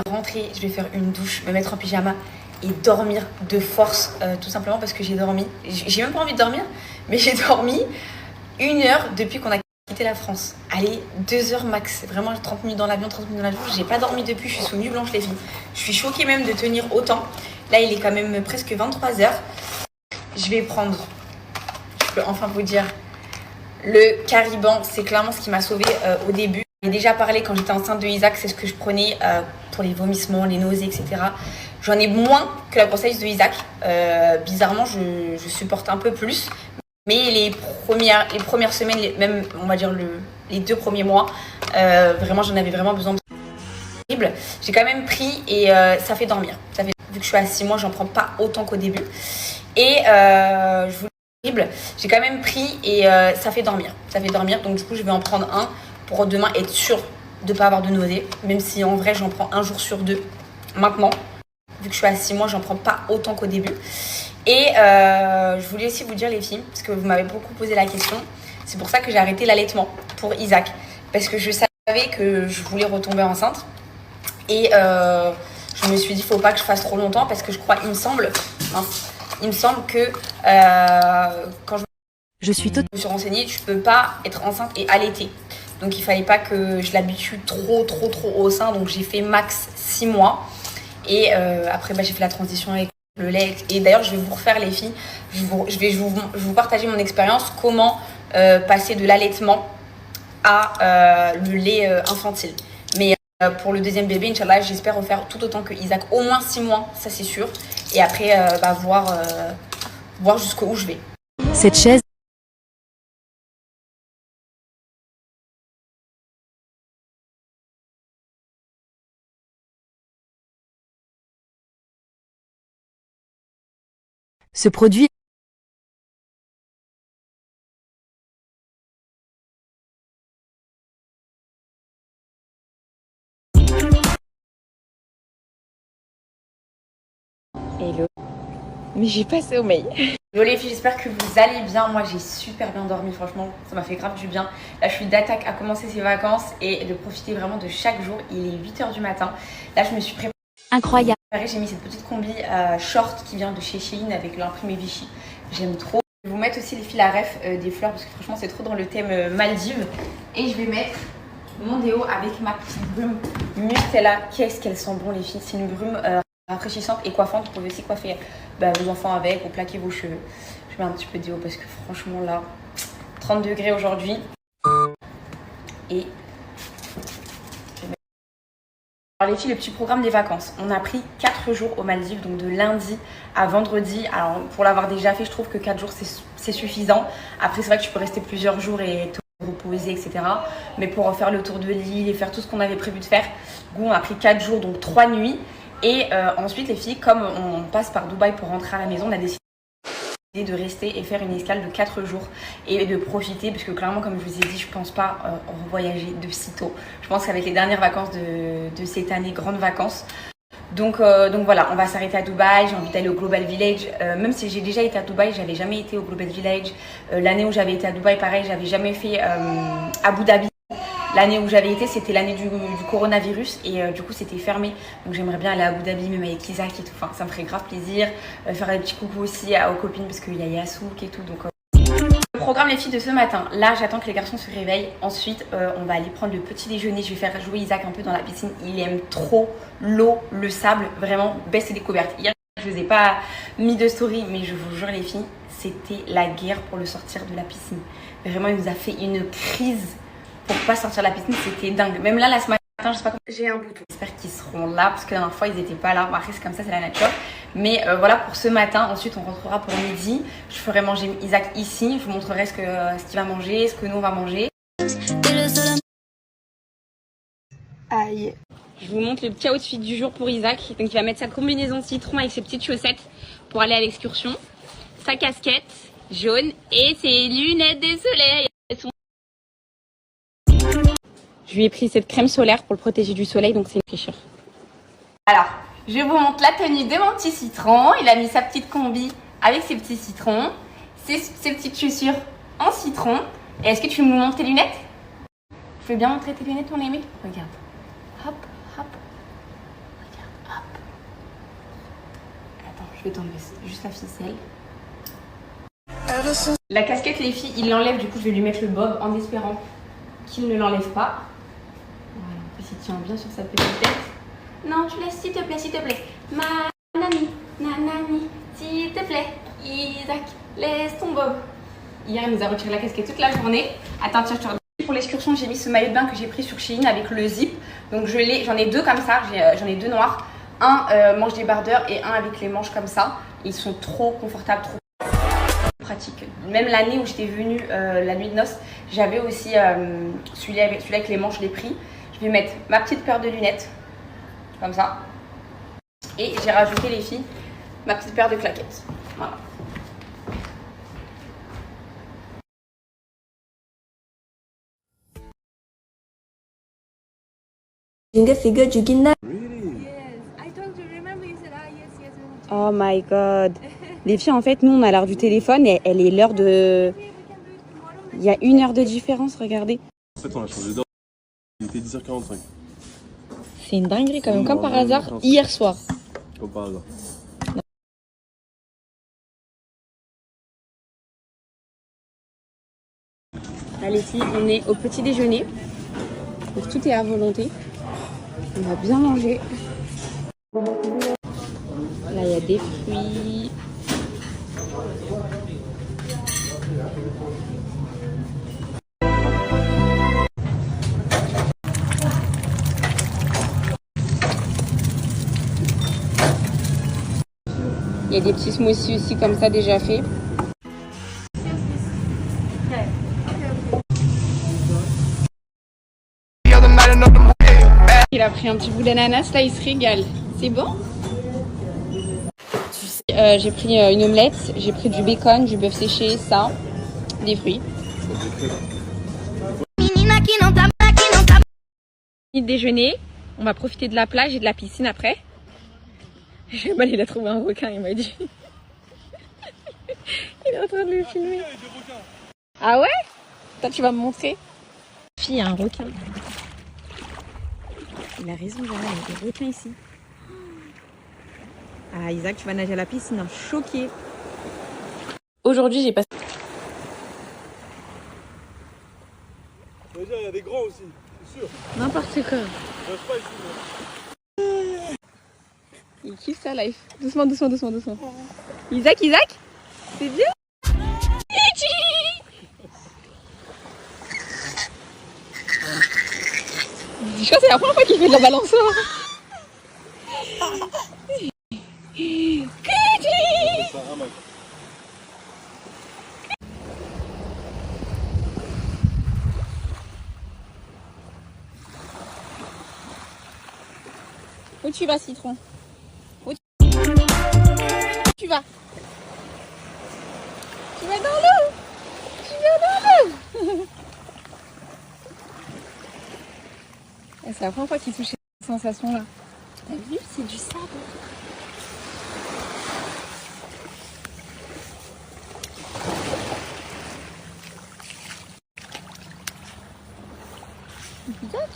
Rentrer, je vais faire une douche, me mettre en pyjama et dormir de force, tout simplement parce que j'ai dormi. J'ai même pas envie de dormir, mais j'ai dormi 1 heure depuis qu'on a quitté la France. Allez, 2 heures max. Vraiment 30 minutes dans l'avion, 30 minutes dans l'avion. J'ai pas dormi depuis, je suis sous nuit blanche les filles. Je suis choquée même de tenir autant. Là, il est quand même presque 23 heures. Je vais prendre, je peux enfin vous dire, le Cariban. C'est clairement ce qui m'a sauvée au début. J'ai déjà parlé quand j'étais enceinte de Isaac, c'est ce que je prenais pour les vomissements, les nausées, etc. J'en ai moins que la grossesse de Isaac. Bizarrement, je supporte un peu plus. Mais les premières semaines, même on va dire les 2 premiers mois, vraiment j'en avais vraiment besoin. Horrible. J'ai quand même pris et ça fait dormir. Vu que je suis à 6 mois, j'en prends pas autant qu'au début. Et j'ai quand même pris et ça fait dormir. Donc du coup je vais en prendre un pour demain être sûre de ne pas avoir de nausées. Même si en vrai j'en prends 1 jour sur 2 maintenant. Vu que je suis à 6 mois, j'en prends pas autant qu'au début. Et je voulais aussi vous dire les filles, parce que vous m'avez beaucoup posé la question, c'est pour ça que j'ai arrêté l'allaitement pour Isaac. Parce que je savais que je voulais retomber enceinte. Et je me suis dit, faut pas que je fasse trop longtemps, parce que il me semble que quand je me suis renseignée, tu peux pas être enceinte et allaiter. Donc il fallait pas que je l'habitue trop au sein, donc j'ai fait max 6 mois. Et après, j'ai fait la transition avec le lait. Et d'ailleurs, je vais vous refaire les filles. Je vais vous partager mon expérience. Comment passer de l'allaitement à le lait infantile. Mais pour le deuxième bébé, Inch'Allah, j'espère refaire tout autant que Isaac. Au moins 6 mois, ça c'est sûr. Et après, voir jusqu'où je vais. Cette chaise Ce produit Hello. Mais j'ai pas sommeil. Hello les filles, j'espère que vous allez bien. Moi j'ai super bien dormi, franchement, ça m'a fait grave du bien. Là je suis d'attaque à commencer ses vacances et de profiter vraiment de chaque jour. Il est 8 h du matin. Là je me suis préparée. incroyable. J'ai mis cette petite combi short qui vient de chez Shein avec l'imprimé Vichy. J'aime trop. Je vais vous mettre aussi les fils à ref des fleurs parce que franchement c'est trop dans le thème Maldives. Et je vais mettre mon déo avec ma petite brume Nutella. Qu'est-ce qu'elles sont bon les filles. C'est une brume rafraîchissante et coiffante. Vous pouvez aussi coiffer vos enfants avec ou plaquer vos cheveux. Je mets un petit peu de déo parce que franchement là, 30 degrés aujourd'hui. Et alors les filles, le petit programme des vacances. On a pris 4 jours aux Maldives, donc de lundi à vendredi. Alors pour l'avoir déjà fait, je trouve que 4 jours c'est suffisant. Après c'est vrai que tu peux rester plusieurs jours et te reposer, etc. Mais pour faire le tour de l'île et faire tout ce qu'on avait prévu de faire, on a pris 4 jours, donc 3 nuits. Et ensuite les filles, comme on passe par Dubaï pour rentrer à la maison, on a décidé de rester et faire une escale de 4 jours et de profiter parce que clairement comme je vous ai dit je pense pas voyager de sitôt. Je pense qu'avec les dernières vacances de cette année, grandes vacances, donc voilà, on va s'arrêter à Dubaï. J'ai envie d'aller au Global Village, même si j'ai déjà été à Dubaï, j'avais jamais été au Global Village. L'année où j'avais été à Dubaï, pareil, j'avais jamais fait Abu Dhabi. L'année où j'avais été, c'était l'année du coronavirus et du coup c'était fermé. Donc j'aimerais bien aller à Abu Dhabi, même avec Isaac et tout. Enfin, ça me ferait grave plaisir. Faire des petits coucous aussi aux copines parce qu'il y a Yasouk et tout. Donc le programme les filles de ce matin. Là, j'attends que les garçons se réveillent. Ensuite, on va aller prendre le petit déjeuner. Je vais faire jouer Isaac un peu dans la piscine. Il aime trop l'eau, le sable. Vraiment, best découverte. Hier, je vous ai pas mis de story, mais je vous jure les filles, c'était la guerre pour le sortir de la piscine. Vraiment, il nous a fait une crise. Pour pas sortir de la piscine, c'était dingue. Même là, ce matin, je sais pas comment. J'ai un bouton. J'espère qu'ils seront là parce que la dernière fois, ils étaient pas là. Bon, après, c'est comme ça, c'est la nature. Mais voilà pour ce matin. Ensuite, on rentrera pour midi. Je ferai manger Isaac ici. Je vous montrerai ce qu'il va manger, ce que nous on va manger. Aïe. Je vous montre le petit outfit du jour pour Isaac. Donc, il va mettre sa combinaison citron avec ses petites chaussettes pour aller à l'excursion. Sa casquette jaune et ses lunettes de soleil. Je lui ai pris cette crème solaire pour le protéger du soleil, donc c'est une fraîcheur. Alors, je vous montre la tenue de mon petit citron. Il a mis sa petite combi avec ses petits citrons, ses petites chaussures en citron. Et est-ce que tu me montres tes lunettes? Je veux bien montrer tes lunettes, mon aimé. Regarde. Hop, hop. peux t'enlever juste la ficelle. La casquette, les filles, il l'enlève. Du coup, je vais lui mettre le bob en espérant qu'il ne l'enlève pas. Voilà, en plus, il tient bien sur sa petite tête. Non, tu laisses, s'il te plaît, s'il te plaît. Ma nani, nanani, s'il te plaît. Isaac, laisse ton bob. Hier, il nous a retiré la casquette toute la journée. Attends, tiens, je te redis. Pour l'excursion, j'ai mis ce maillot de bain que j'ai pris sur Shein avec le zip. Donc, j'en ai deux comme ça. J'en ai deux noirs. Un manche débardeur et un avec les manches comme ça. Ils sont trop confortables, trop pratiques. Même l'année où j'étais venue, la nuit de noces, j'avais aussi celui-là avec les manches, je l'ai pris. Je vais mettre ma petite paire de lunettes, comme ça. Et j'ai rajouté, les filles, ma petite paire de claquettes. Voilà. Oh my god. Les filles, en fait, nous, on a l'heure du téléphone et elle est l'heure de... Il y a 1 heure de différence, regardez. En fait, on a changé d'heure. Il était 10h45. C'est une dinguerie quand même, comme par hasard, hier soir. Comme par hasard. Allez, filles, on est au petit déjeuner. Donc tout est à volonté. On va bien manger. Là, il y a des fruits. Il y a des petits smoothies aussi comme ça déjà faits. Il a pris un petit bout d'ananas, là il se régale. C'est bon? J'ai pris une omelette, j'ai pris du bacon, du bœuf séché, ça, des fruits. Déjeuner, on va profiter de la plage et de la piscine après. Jamal, il a trouvé un requin, il m'a dit. Il est en train de le filmer. Ah ouais? Toi, tu vas me montrer. Fille, il y a un requin. Il a raison, Jamal, il y a des requins ici. Ah, Isaac, tu vas nager à la piscine, hein, choqué. Aujourd'hui, j'ai passé. Ça veut dire, il y a des grands aussi, c'est sûr. N'importe quoi. Je reste pas ici, moi. Il kiffe sa life. Doucement, doucement, doucement, doucement. Isaac, Isaac? C'est bien? Je crois que c'est la première fois qu'il fait de la balançoire. Ça, un max. Où tu vas, Citron? Où tu vas? Tu vas dans l'eau? Tu vas dans l'eau? C'est la première fois qu'il touche cette sensation-là. T'as vu? C'est du sable. Isaac?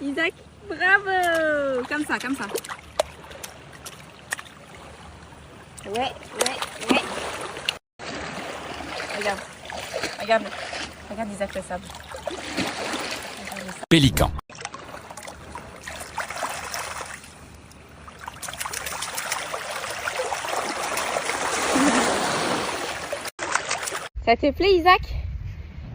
Isaac, bravo! Comme ça, comme ça. Ouais. Regarde. Regarde Isaac le sable. Pélican. Ça te plaît, Isaac?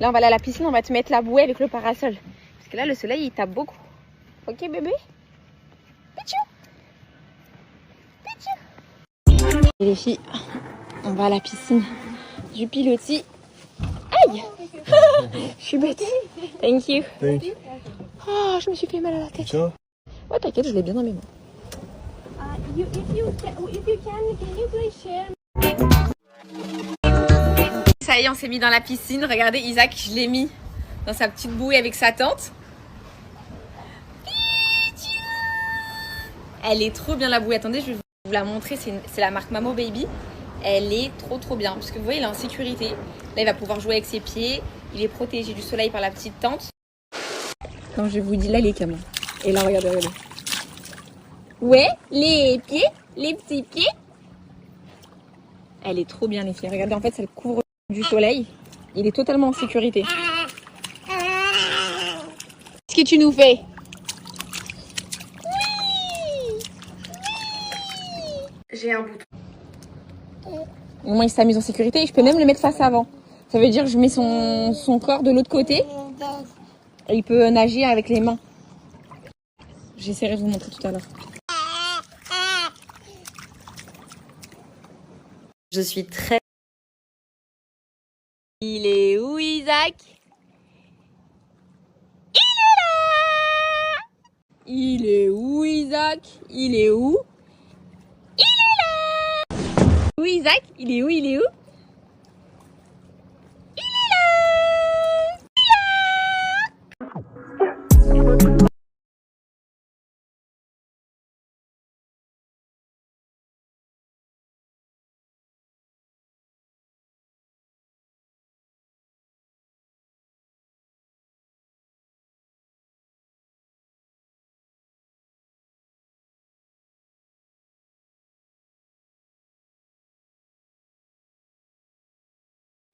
Là, on va aller à la piscine, on va te mettre la bouée avec le parasol. Parce que là, le soleil, il tape beaucoup. Ok, bébé? Pichou! Et les filles, on va à la piscine du pilotis. Aïe! Je suis bête. Thank you. Thank you. Oh, je me suis fait mal à la tête. Tiens. Oh, t'inquiète, je l'ai bien dans mes mains. Ça y est, on s'est mis dans la piscine. Regardez, Isaac, je l'ai mis dans sa petite bouée avec sa tante. Elle est trop bien la bouée. Attendez, je vais vous la montrer. C'est la marque Mamo Baby. elle est trop bien. Parce que vous voyez, il est en sécurité. Là, il va pouvoir jouer avec ses pieds. Il est protégé du soleil par la petite tente. Quand je vous dis, là, les caméras. Et là, regardez. Ouais, les pieds, les petits pieds. Elle est trop bien, les filles. Regardez, en fait, ça le couvre du soleil. Il est totalement en sécurité. Qu'est-ce que tu nous fais? J'ai un bouton. Au moins, il s'amuse en sécurité et je peux même le mettre face avant. Ça veut dire que je mets son corps de l'autre côté et il peut nager avec les mains. J'essaierai de vous montrer tout à l'heure. Je suis très... Il est où, Isaac? Il est où, Isaac? Il est où? Où Isaac? Il est où? Il est où? Il est là!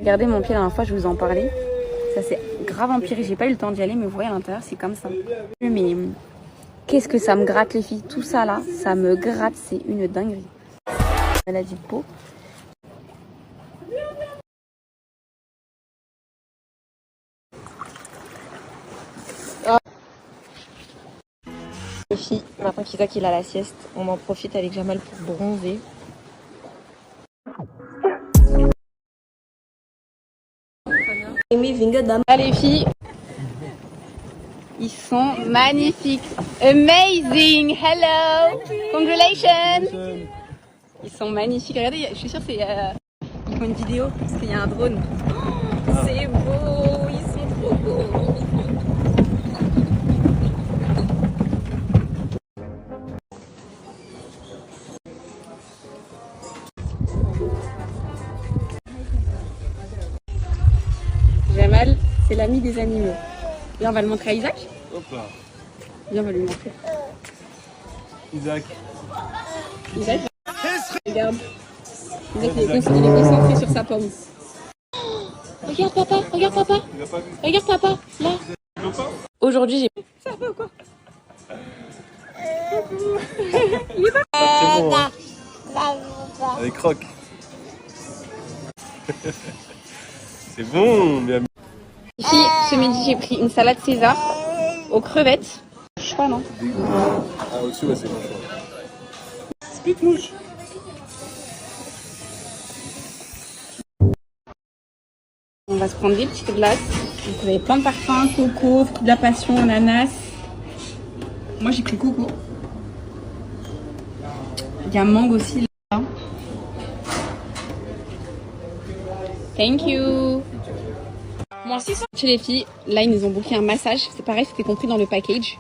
Regardez mon pied la dernière fois, je vous en parlais. Ça s'est grave empiré, j'ai pas eu le temps d'y aller, mais vous voyez à l'intérieur, c'est comme ça. Mais qu'est-ce que ça me gratte les filles, tout ça là, ça me gratte, c'est une dinguerie. Maladie de peau. Les filles, maintenant qu'Isaac il a la sieste, on en profite avec Jamal pour bronzer. Ah, les filles, ils sont magnifiques. Amazing, hello, congratulations. Ils sont magnifiques. Regardez, je suis sûre c'est ils font une vidéo parce qu'il y a un drone. Oh, c'est beau, ils sont trop beaux. Jamal, c'est l'ami des animaux. Et on va le montrer à Isaac. Hop là. Viens, on va lui montrer. Isaac. Isaac, regarde. Isaac, il est concentré sur sa pomme. Regarde papa, regarde papa. Regarde papa, là. Aujourd'hui, j'ai... Ça va ou quoi? Il est pas... C'est bon, hein. Avec croque. C'est bon, bien. Ici, ce midi, j'ai pris une salade César aux crevettes. Choix, non? Ah, aussi, ouais, c'est bon choix. Split mouche. On va se prendre des petites glaces. Vous avez plein de parfums, coco, fruit de la passion, ananas. Moi, j'ai pris coco. Il y a mangue aussi là. Thank you. Moi aussi, chez les filles, là, ils nous ont booké un massage. C'est pareil, c'était compris dans le package.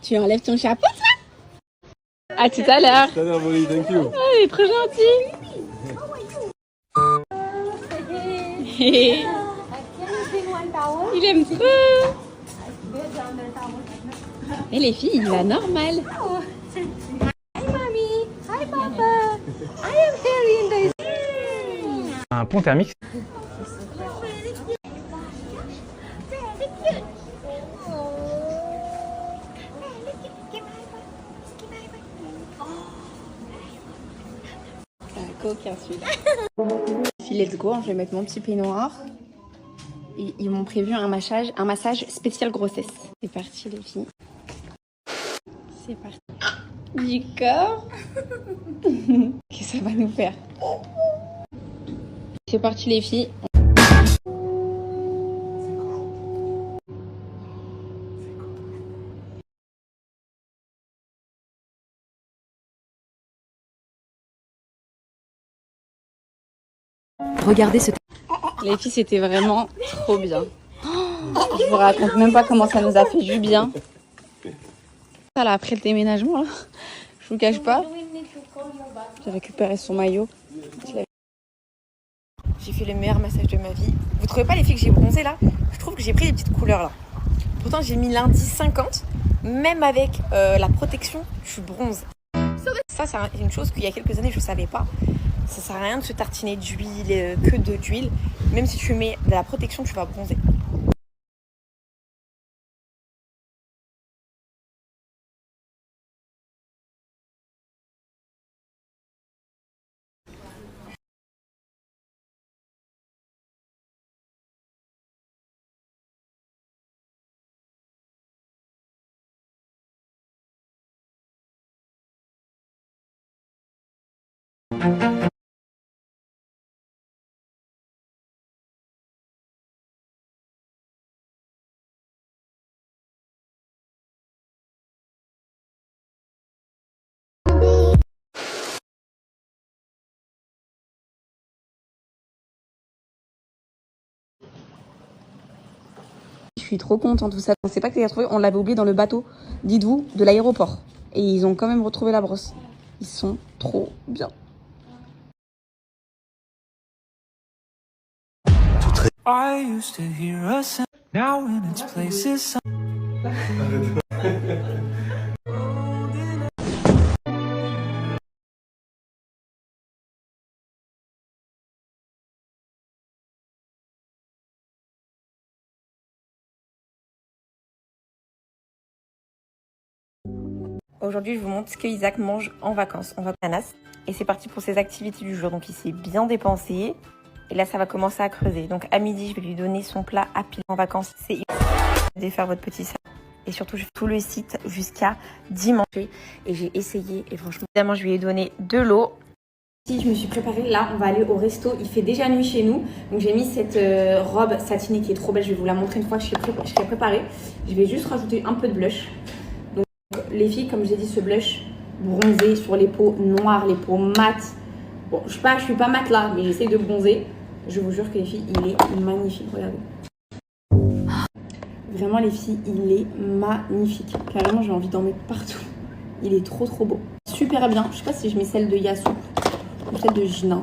Tu enlèves ton chapeau, ça? À tout à l'heure. Tout à l'heure, Molly, thank you. Oh, il est trop gentil. Il aime trop. Et les filles, il va normal. Hi mommy, hi papa. I am here in the Un pont thermique. C'est un coquin celui-là. Let's go, je vais mettre mon petit peignoir. Et ils m'ont prévu un massage spécial grossesse. C'est parti les filles. C'est parti. Du corps. Qu'est-ce que ça va nous faire? C'est parti les filles. Regardez ce... Les filles, c'était vraiment trop bien. Je vous raconte même pas comment ça nous a fait du bien. Ça là, après le déménagement, là, vous cache pas. J'ai récupéré son maillot. J'ai fait le meilleur massage de ma vie. Vous trouvez pas les filles que j'ai bronzé là? Je trouve que j'ai pris des petites couleurs là. Pourtant j'ai mis l'indice 50. Même avec la protection, je bronze. Ça c'est une chose qu'il y a quelques années je savais pas. Ça sert à rien de se tartiner d'huile, que d'huile. Même si tu mets de la protection, tu vas bronzer. Je suis trop contente, vous savez, on sait pas que les a trouvé, on l'avait oublié dans le bateau, dites-vous, de l'aéroport. Et ils ont quand même retrouvé la brosse. Ils sont trop bien. I used to hear a sound, now in its place is Aujourd'hui, je vous montre ce que Isaac mange en vacances. On va à Nanas et c'est parti pour ses activités du jour. Donc, il s'est bien dépensé et là, ça va commencer à creuser. Donc, à midi, je vais lui donner son plat à pile en vacances. C'est de faire votre petit sac. Et surtout, je fais tout le site jusqu'à dimanche. Et j'ai essayé et franchement, évidemment, je lui ai donné de l'eau. Si je me suis préparée, là, on va aller au resto. Il fait déjà nuit chez nous. Donc, j'ai mis cette robe satinée qui est trop belle. Je vais vous la montrer une fois que je serai préparée. Je vais juste rajouter un peu de blush. Les filles, comme j'ai dit, ce blush bronzé sur les peaux noires, les peaux mates. Bon, je suis pas mate là, mais j'essaie de bronzer. Je vous jure que les filles, il est magnifique. Regardez. Vraiment, les filles, il est magnifique. Carrément, j'ai envie d'en mettre partout. Il est trop beau. Super bien. Je sais pas si je mets celle de Yasu ou celle de Gina.